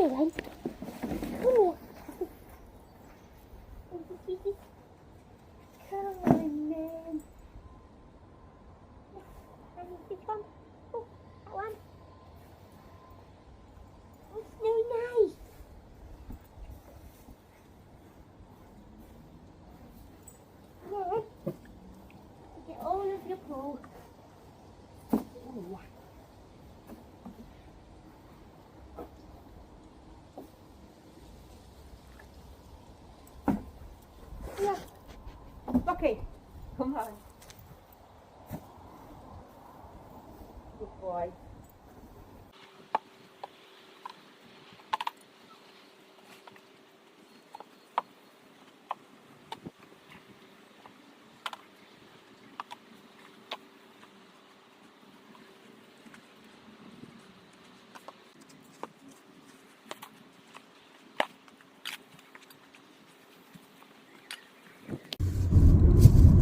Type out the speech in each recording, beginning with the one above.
here then. Come here. Come on then. And this one. Oh, that one. It's so nice. Yeah. Get all of your poo. Oh, yeah. Yeah. Okay, come on. Good boy.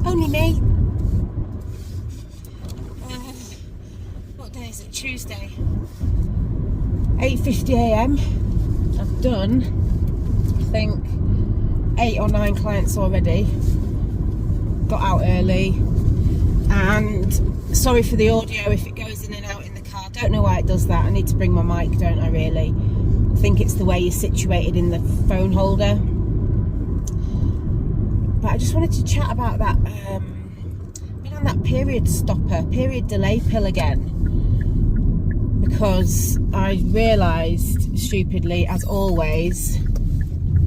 Only me. What day is it? Tuesday. 8:50 a.m. I've done, I think, 8 or 9 clients already. Got out early. And sorry for the audio if it goes in and out in the car. Don't know why it does that. I need to bring my mic, don't I really? I think it's the way you're situated in the phone holder. But I just wanted to chat about that. Been on that period delay pill again, because I realised stupidly, as always,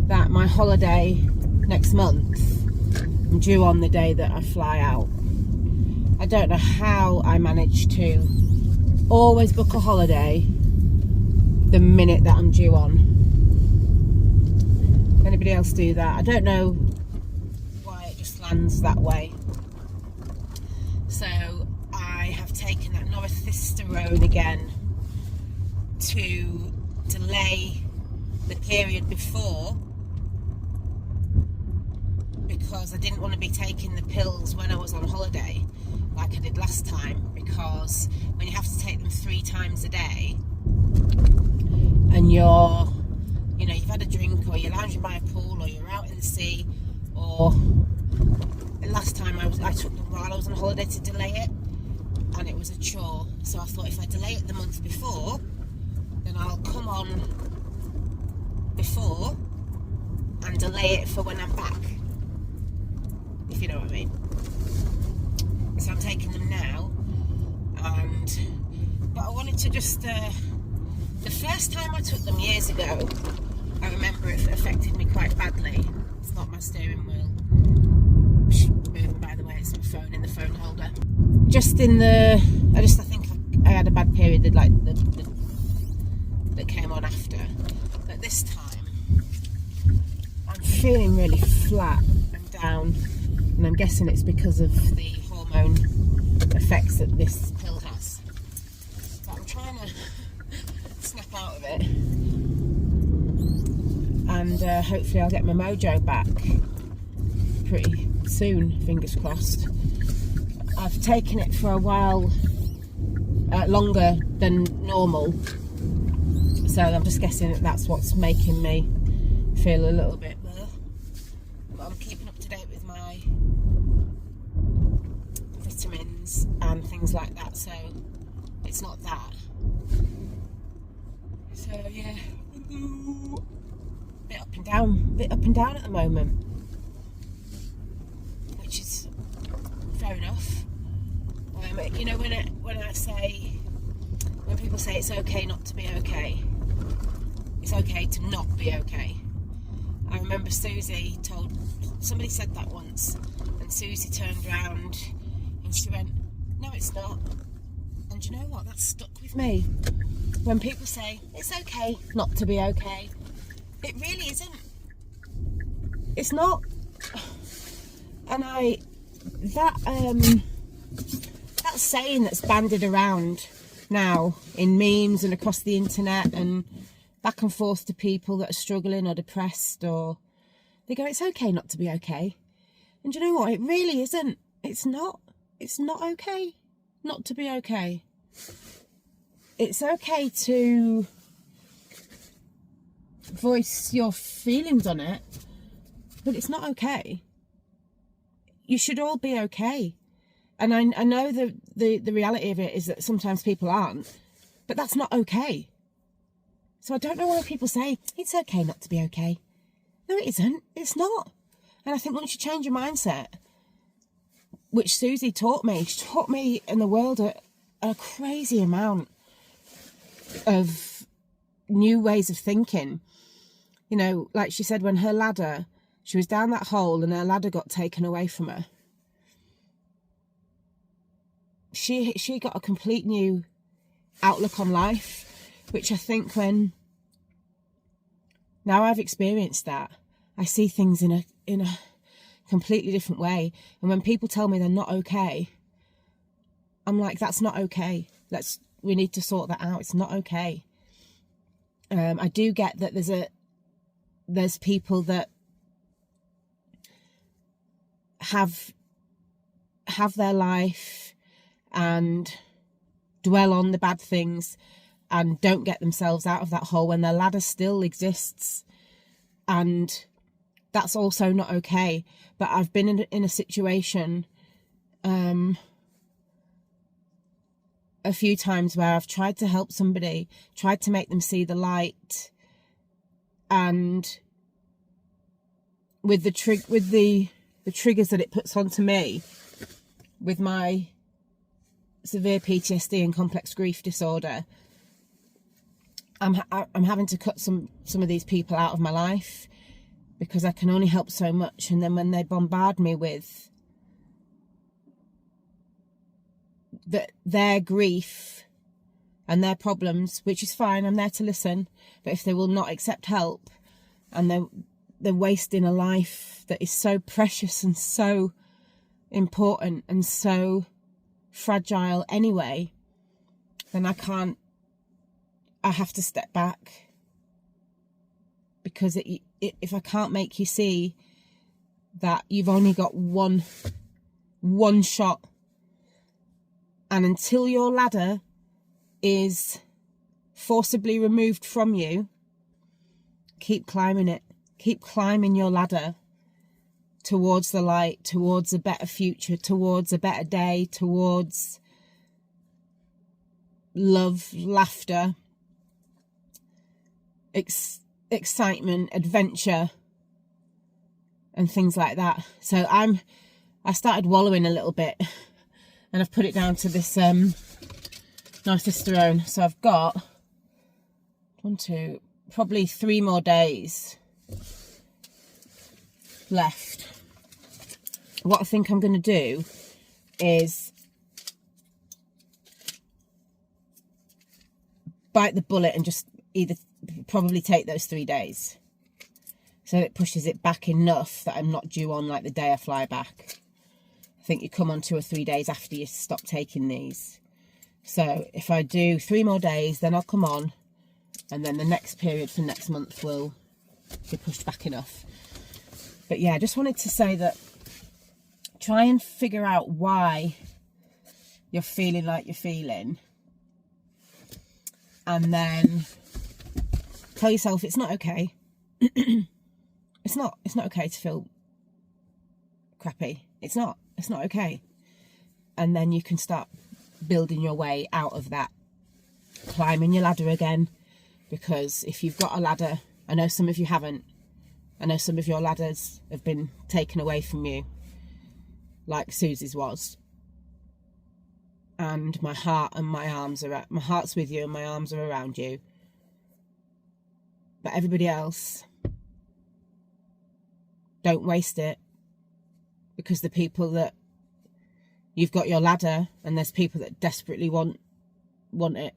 that my holiday next month, I'm due on the day that I fly out. I don't know how I managed to always book a holiday the minute that I'm due on. Anybody else do that? I don't know lands that way. So I have taken that norethistérone again to delay the period before, because I didn't want to be taking the pills when I was on holiday like I did last time, because when you have to take them 3 times a day and you've had a drink, or you're lounging by a pool, or you're out in the sea, or last time I took them while I was on holiday to delay it, and it was a chore. So I thought, if I delay it the month before, then I'll come on before and delay it for when I'm back, if you know what I mean. So I'm taking them now, but I wanted to just the first time I took them years ago, I remember it affected me quite badly. It's not my steering wheel moving, by the way, it's my phone in the phone holder. I think I had a bad period that came on after. But this time, I'm feeling really flat and down, and I'm guessing it's because of the hormone effects that this pill has. But I'm trying to snap out of it, and hopefully I'll get my mojo back pretty soon, fingers crossed. I've taken it for a while longer than normal, so I'm just guessing that that's what's making me feel a little bit better. But I'm keeping up to date with my vitamins and things like that, so it's not that. So yeah, bit up and down at the moment, which is fair enough. When people say it's okay not to be okay, it's okay to not be okay. I remember somebody said that once, and Susie turned around and she went, "No, it's not." And you know what? That's stuck with me. When people say it's okay not to be okay, it really isn't. It's not. And that saying that's bandied around now in memes and across the internet and back and forth to people that are struggling or depressed, or they go, it's okay not to be okay. And do you know what? It really isn't. It's not okay not to be okay. It's okay to voice your feelings on it, but it's not okay. You should all be okay. And I know the reality of it is that sometimes people aren't, but that's not okay. So I don't know why people say, it's okay not to be okay. No, it isn't. It's not. And I think once you change your mindset, which Susie taught me, she taught me in the world a crazy amount of new ways of thinking. You know, like she said, when her ladder, she was down that hole and her ladder got taken away from her. She got a complete new outlook on life, which I think now I've experienced that, I see things in a completely different way. And when people tell me they're not okay, I'm like, that's not okay. We need to sort that out. It's not okay. I do get that there's people that have their life and dwell on the bad things and don't get themselves out of that hole when their ladder still exists. And that's also not okay. But I've been in a situation a few times where I've tried to help somebody, tried to make them see the light, and with the triggers that it puts onto me, with my severe PTSD and complex grief disorder, I'm having to cut some of these people out of my life because I can only help so much. And then when they bombard me with their grief and their problems, which is fine, I'm there to listen, but if they will not accept help and they're wasting a life that is so precious and so important and so fragile anyway, then I have to step back, because if I can't make you see that you've only got one shot, and until your ladder is forcibly removed from you, keep climbing it. Keep climbing your ladder towards the light, towards a better future, towards a better day, towards love, laughter, excitement, adventure, and things like that. So I started wallowing a little bit, and I've put it down to this nitrosterone. So I've got probably 3 more days left. What I think I'm going to do is bite the bullet and just probably take those 3 days, so it pushes it back enough that I'm not due on like the day I fly back. I think you come on 2 or 3 days after you stop taking these. So if I do 3 more days, then I'll come on, and then the next period for next month will be pushed back enough. But yeah, I just wanted to say that try and figure out why you're feeling like you're feeling, and then tell yourself it's not okay. It's not okay to feel crappy. It's not okay. And then you can start building your way out of that, climbing your ladder again. Because if you've got a ladder, I know some of you haven't, I know some of your ladders have been taken away from you, like Susie's was. And my heart and my heart's with you and my arms are around you. But everybody else, don't waste it, because the people that you've got your ladder, and there's people that desperately want it,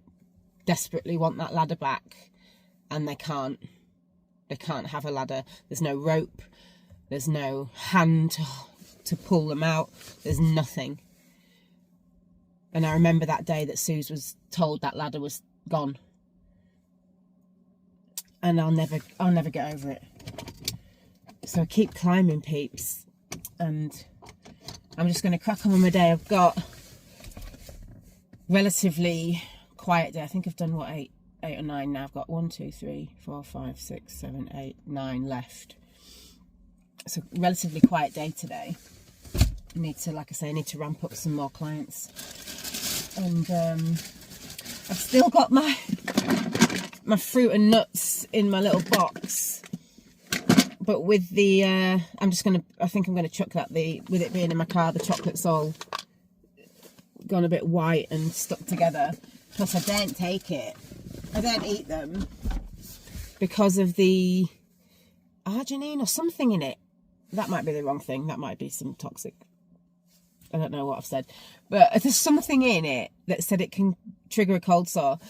desperately want that ladder back, and they can't have a ladder. There's no rope, there's no hand to pull them out, there's nothing. And I remember that day that Suze was told that ladder was gone, and I'll never get over it. So keep climbing, peeps, and I'm just going to crack on with my day. I've got relatively quiet day. I think I've done 8 or 9 now. I've got 1, 2, 3, 4, 5, 6, 7, 8, 9 left. It's a relatively quiet day today. I need to, like I say, I need to ramp up some more clients. And I've still got my fruit and nuts in my little box. But with the, I think I'm gonna chuck that. With it being in my car, the chocolate's all gone a bit white and stuck together. Plus, I don't take it. I don't eat them because of the arginine or something in it. That might be the wrong thing. That might be some toxic. I don't know what I've said, but there's something in it that said it can trigger a cold sore.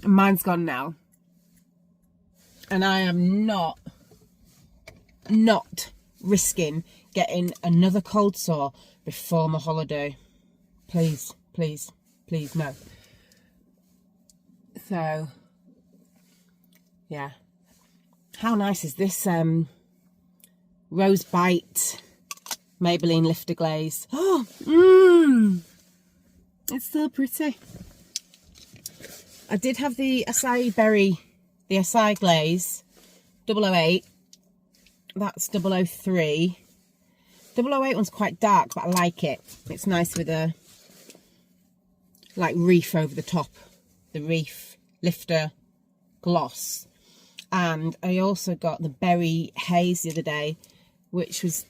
Mine's gone now, and I am not risking getting another cold sore before my holiday. Please, please, please, no. So, yeah. How nice is this Rose Bite Maybelline Lifter Glaze? Oh, it's so pretty. I did have the acai berry, the acai glaze, 008. That's 003. 008 one's quite dark, but I like it. It's nice with a like reef over the top, the reef lifter gloss. And I also got the berry haze the other day, which was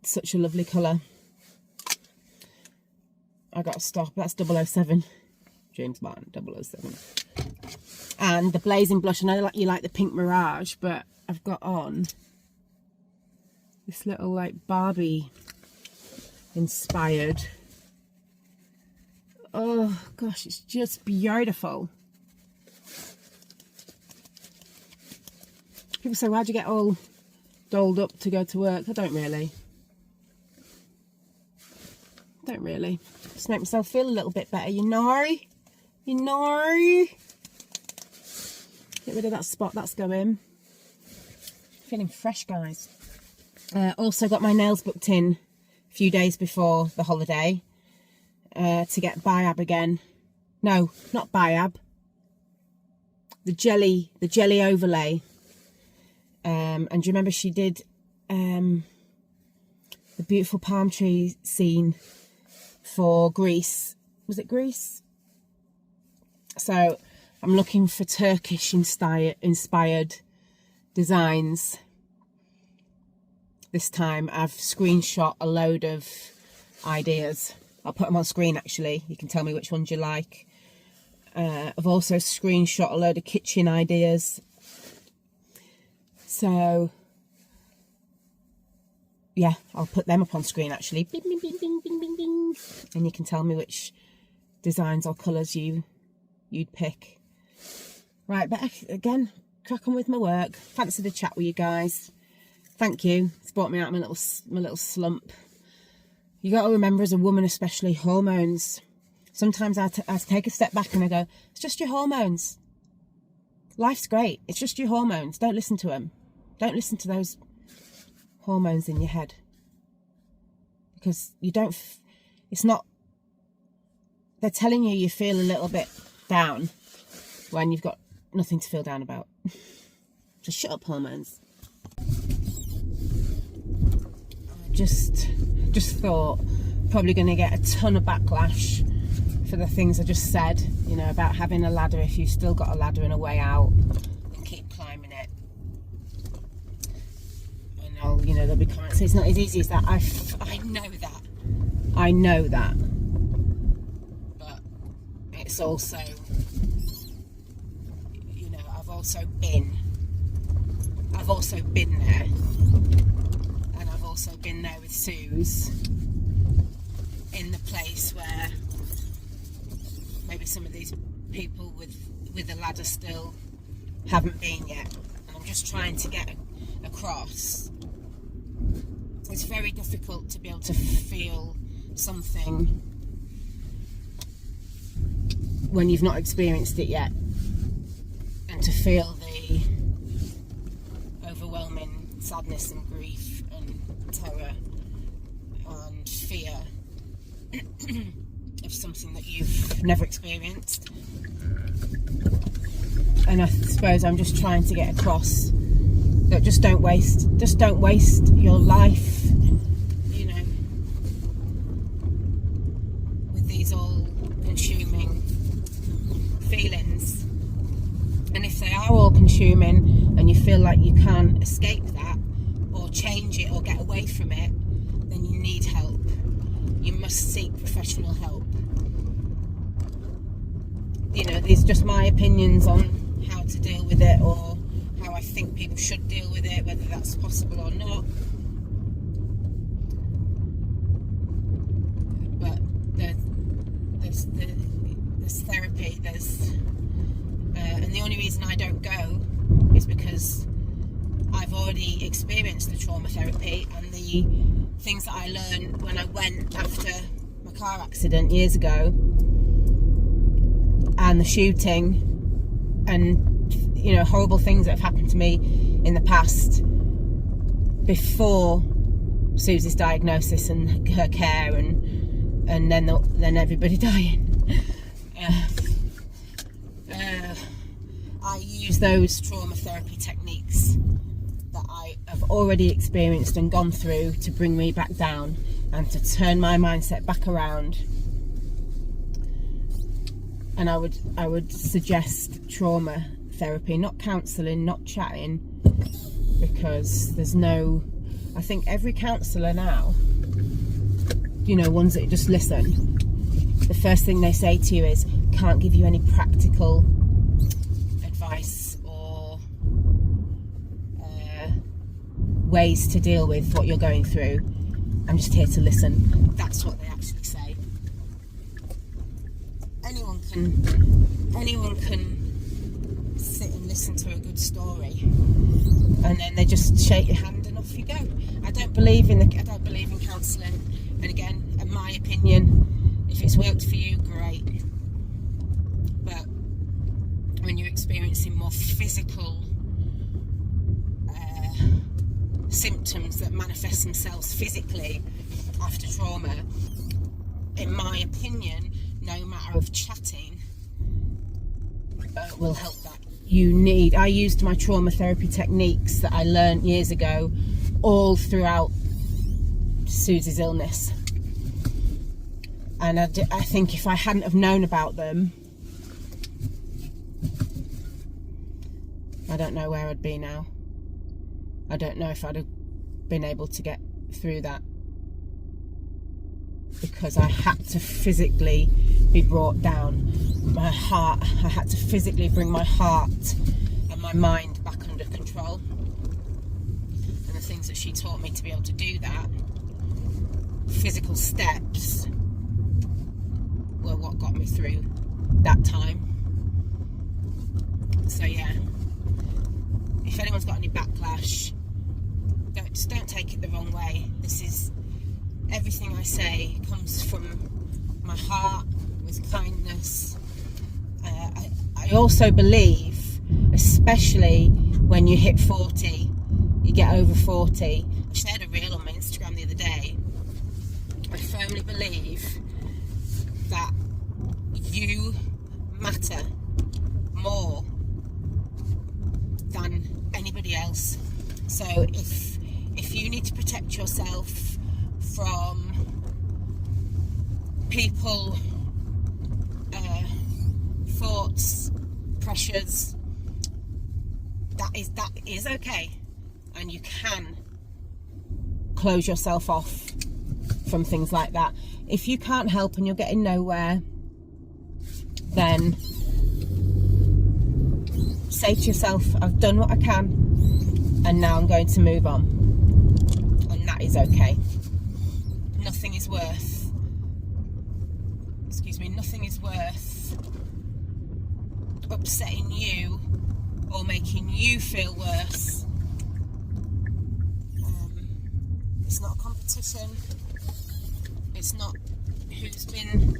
such a lovely colour. I got to stop. That's 007. James Bond 007. And the blazing blush. I know you like the pink Mirage, but I've got on this little like Barbie inspired. Oh gosh, it's just beautiful. People say, why'd you get all dolled up to go to work? I don't really. Just make myself feel a little bit better, you know? You know? Get rid of that spot that's going. Feeling fresh, guys. Also got my nails booked in a few days before the holiday to get Biab again. No, not Biab. The jelly overlay. And do you remember she did the beautiful palm tree scene for Greece? Was it Greece? So I'm looking for Turkish inspired designs. This time I've screenshot a load of ideas. I'll put them on screen actually. You can tell me which ones you like. I've also screenshot a load of kitchen ideas. So, yeah, I'll put them up on screen actually. Bing, bing, bing, bing, bing, bing, bing. And you can tell me which designs or colours you'd pick. Right, but again, crack on with my work. Fancy the chat with you guys. Thank you. It's brought me out of my little slump. You got to remember, as a woman especially, hormones. Sometimes I take a step back and I go, it's just your hormones. Life's great. It's just your hormones. Don't listen to them. Don't listen to those hormones in your head. Because you don't... It's not... They're telling you feel a little bit down when you've got nothing to feel down about. Just shut up, hormones. Just thought probably going to get a ton of backlash for the things I just said, you know, about having a ladder. If you've still got a ladder and a way out, then keep climbing it. And I'll, you know, there'll be comments. It's not as easy as that. I know that, but it's also, you know, I've also been there. Also been there with Suze in the place where maybe some of these people with the ladder still haven't been yet, and I'm just trying to get across. It's very difficult to be able to feel something when you've not experienced it yet, and to feel the overwhelming sadness and grief and terror and fear of something that you've never experienced. And I suppose I'm just trying to get across that just don't waste your life, you know, with these all-consuming feelings. And if they are all-consuming and you feel like you can't escape that or change it or get away from it, then you need help. You must seek professional help. You know, these are just my opinions on how to deal with it, or how I think people should deal with it, whether that's possible or not. But there's therapy, and the only reason I don't go is because I've already experienced the trauma therapy and the things that I learned when I went after my car accident years ago, and the shooting, and, you know, horrible things that have happened to me in the past before Susie's diagnosis and her care, and then everybody dying. I use those trauma therapy techniques that I have already experienced and gone through to bring me back down and to turn my mindset back around. And I would suggest trauma therapy, not counselling, not chatting, because I think every counsellor now, you know, ones that just listen, the first thing they say to you is, can't give you any practical advice or ways to deal with what you're going through. I'm just here to listen. That's what they actually say. Anyone can sit and listen to a good story, and then they just shake your hand and off you go. I don't believe in counselling, and again, in my opinion, if it's worked for you, great. But when you're experiencing more physical symptoms that manifest themselves physically after trauma, in my opinion, no matter of chatting will help that. I used my trauma therapy techniques that I learned years ago all throughout Susie's illness, and I think if I hadn't have known about them, I don't know where I'd be now. I don't know if I'd have been able to get through that, because I had to physically be brought down. I had to physically bring my heart and my mind back under control. And the things that she taught me to be able to do that, physical steps, were what got me through that time. So yeah, if anyone's got any backlash, don't take it the wrong way. This is, everything I say comes from my heart, with kindness. I also believe, especially when you hit 40, you get over 40. I shared a reel on my Instagram the other day. I firmly believe that you matter more than anybody else. So if you need to protect yourself from people, thoughts, pressures, that is okay, and you can close yourself off from things like that. If you can't help and you're getting nowhere, then say to yourself, I've done what I can and now I'm going to move on, and that is okay. Nothing is worth upsetting you or making you feel worse. It's not a competition. It's not who's been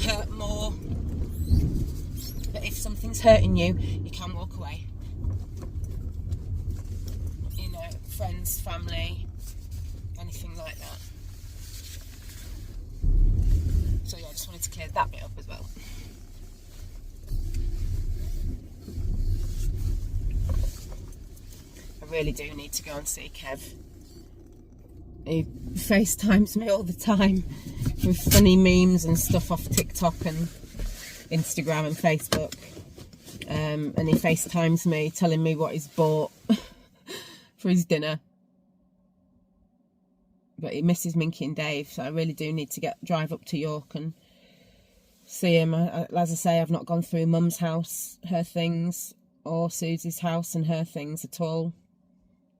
hurt more. But if something's hurting you, you can walk away. You know, friends, family, anything like that. So yeah, I just wanted to clear that bit up as well. really do need to go and see Kev. He FaceTimes me all the time with funny memes and stuff off TikTok and Instagram and Facebook. And he FaceTimes me telling me what he's bought for his dinner. But he misses Minky and Dave, so I really do need to drive up to York and see him. As I say, I've not gone through Mum's house, her things, or Susie's house and her things at all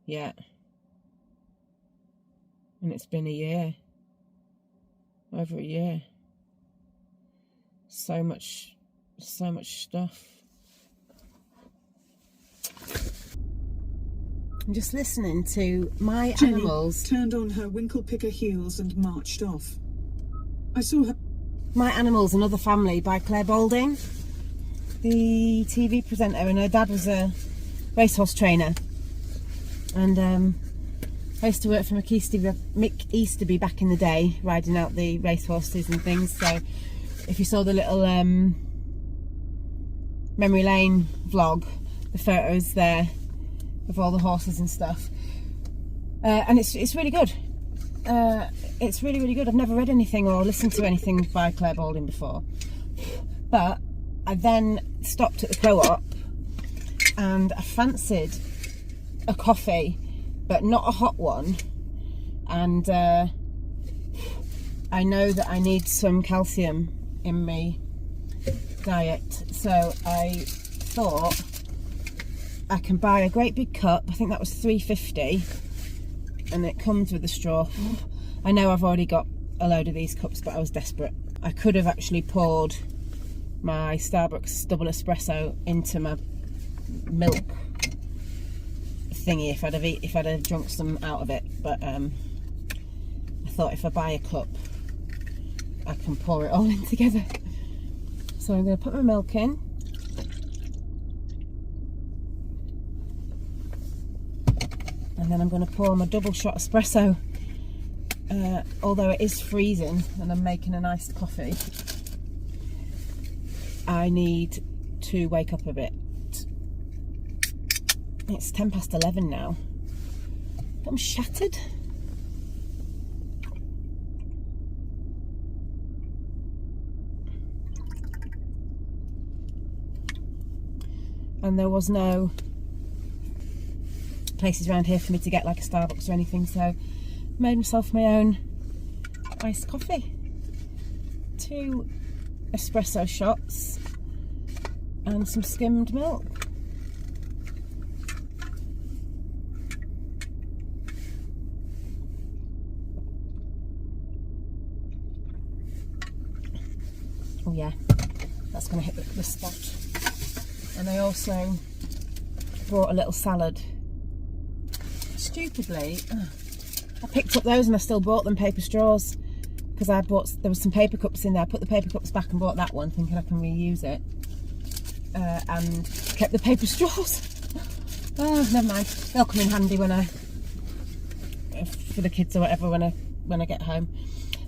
yet. And it's been a year. Over a year. So much stuff. I'm just listening to my Jenny animals. Turned on her winkle picker heels and marched off. I saw her. My Animals, Another Family by Claire Balding, the TV presenter, and her dad was a racehorse trainer. And I used to work for Mick Easterby back in the day, riding out the racehorses and things. So if you saw the little Memory Lane vlog, the photos there of all the horses and stuff. And it's really good. It's really, really good. I've never read anything or listened to anything by Claire Balding before. But I then stopped at the Co-op and I fancied a coffee, but not a hot one. And I know that I need some calcium in my diet. So I thought I can buy a great big cup. I think that was $3.50. And it comes with a straw. I know I've already got a load of these cups, but I was desperate. I could have actually poured my Starbucks double espresso into my milk thingy if I'd have drunk some out of it, but I thought if I buy a cup I can pour it all in together. So I'm going to put my milk in. And then I'm going to pour my double shot espresso. Although it is freezing and I'm making an iced coffee, I need to wake up a bit. It's 11:10 now. I'm shattered. And there was no places around here for me to get like a Starbucks or anything, so I made myself my own iced coffee. 2 espresso shots and some skimmed milk. Oh yeah, that's going to hit the spot. And I also brought a little salad. Stupidly, I picked up those and I still bought them paper straws because there was some paper cups in there. I put the paper cups back and bought that one thinking I can reuse it, and kept the paper straws. Oh, never mind, they'll come in handy for the kids or whatever when I get home.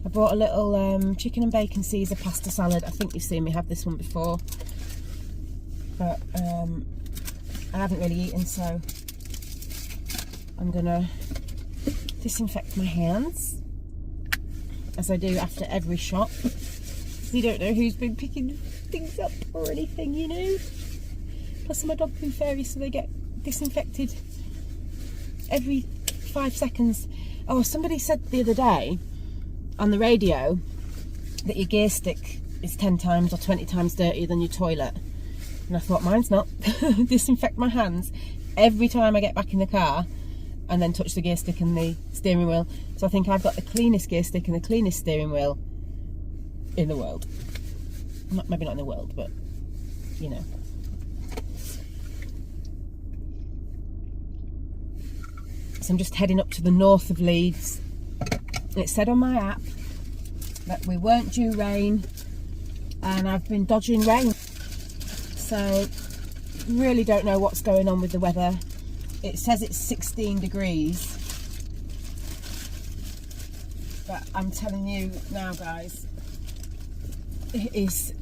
I bought a little chicken and bacon Caesar pasta salad. I think you've seen me have this one before, but I haven't really eaten, so I'm gonna disinfect my hands as I do after every shot. You don't know who's been picking things up or anything, you know. Plus I'm a dog poo fairy, so they get disinfected every 5 seconds. Oh, somebody said the other day on the radio that your gear stick is 10 times or 20 times dirtier than your toilet. And I thought, mine's not. Disinfect my hands every time I get back in the car and then touch the gear stick and the steering wheel. So I think I've got the cleanest gear stick and the cleanest steering wheel in the world. Maybe not in the world, but you know. So I'm just heading up to the north of Leeds. It said on my app that we weren't due rain, and I've been dodging rain. So really don't know what's going on with the weather. It says it's 16 degrees, but I'm telling you now, guys, it is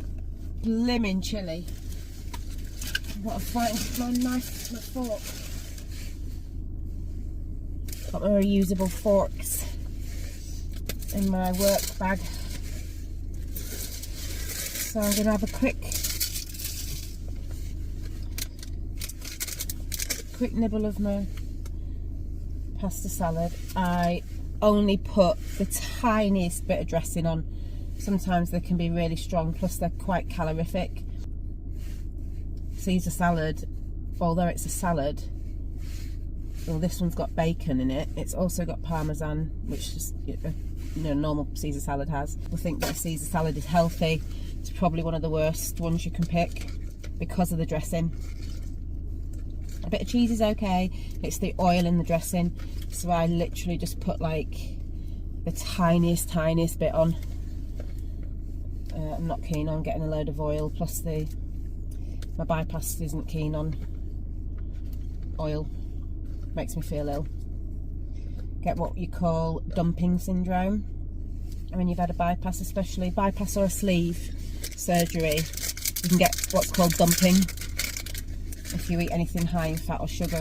blimmin' chilly. I've got to find my knife, my fork. Got my reusable forks in my work bag. So I'm going to have a quick nibble of my pasta salad. I only put the tiniest bit of dressing on. Sometimes they can be really strong, plus they're quite calorific. Caesar salad, although it's a salad, well, this one's got bacon in it. It's also got parmesan, which is, you know, normal Caesar salad has. We think that a Caesar salad is healthy. It's probably one of the worst ones you can pick because of the dressing. A bit of cheese is okay. It's the oil in the dressing. So I literally just put like the tiniest bit on. I'm not keen on getting a load of oil, plus my bypass isn't keen on oil. Makes me feel ill. Get what you call dumping syndrome. And when you've had a bypass, especially bypass or a sleeve surgery, you can get what's called dumping. If you eat anything high in fat or sugar,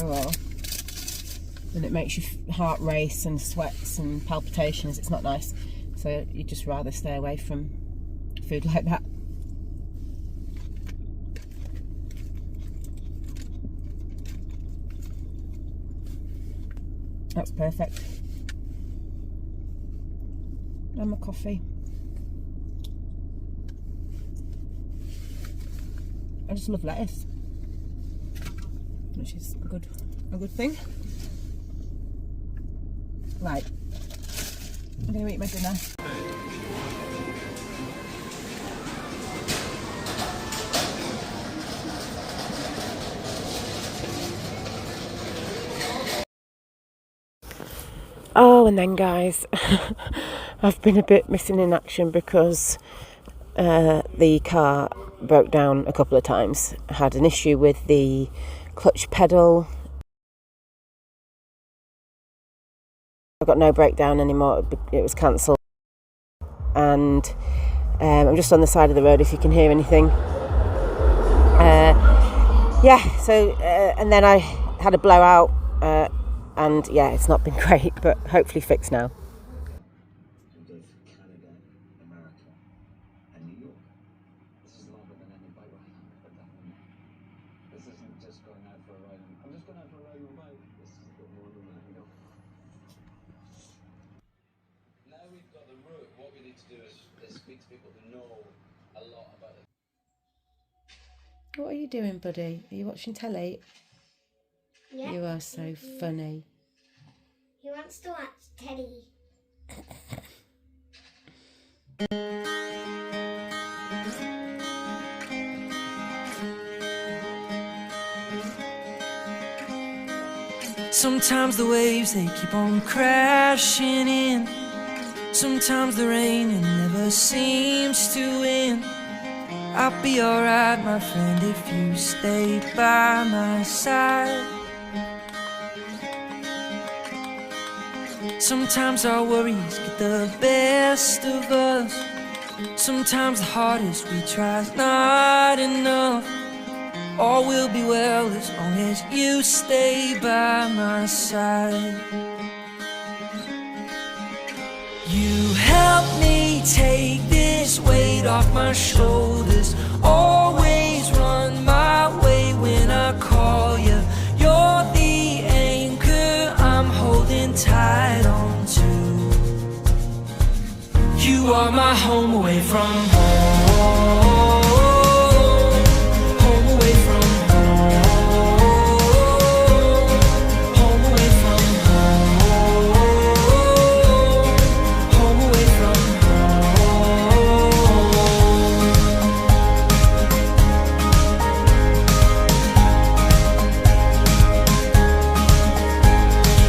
then it makes your heart race and sweats and palpitations. It's not nice. So you'd just rather stay away from food like that. That's perfect. And my coffee. I just love lettuce, which is a good thing. Right, I'm going to eat my dinner. Oh, and then guys, I've been a bit missing in action because the car broke down a couple of times. I had an issue with the clutch pedal. I've got no breakdown anymore. It was cancelled. And I'm just on the side of the road if you can hear anything. And then I had a blowout. And yeah, it's not been great, but hopefully fixed now. Canada, America, and New York. This is longer than any bike ride I've ever done. This isn't just going out for a ride. I'm just going out for a ride with my bike. This is a bit more than that, you know. Now we've got the route, what we need to do is speak to people who know a lot about it. What are you doing, buddy? Are you watching telly? Yeah. You are so funny. He wants to watch Teddy. Sometimes the waves, they keep on crashing in. Sometimes the rain, it never seems to end. I'll be alright, my friend, if you stay by my side. Sometimes our worries get the best of us. Sometimes the hardest we try is not enough. All will be well as long as you stay by my side. You help me take this weight off my shoulders. Always run my way when I call you. You're the anchor I'm holding tight on to. You are my home away from home.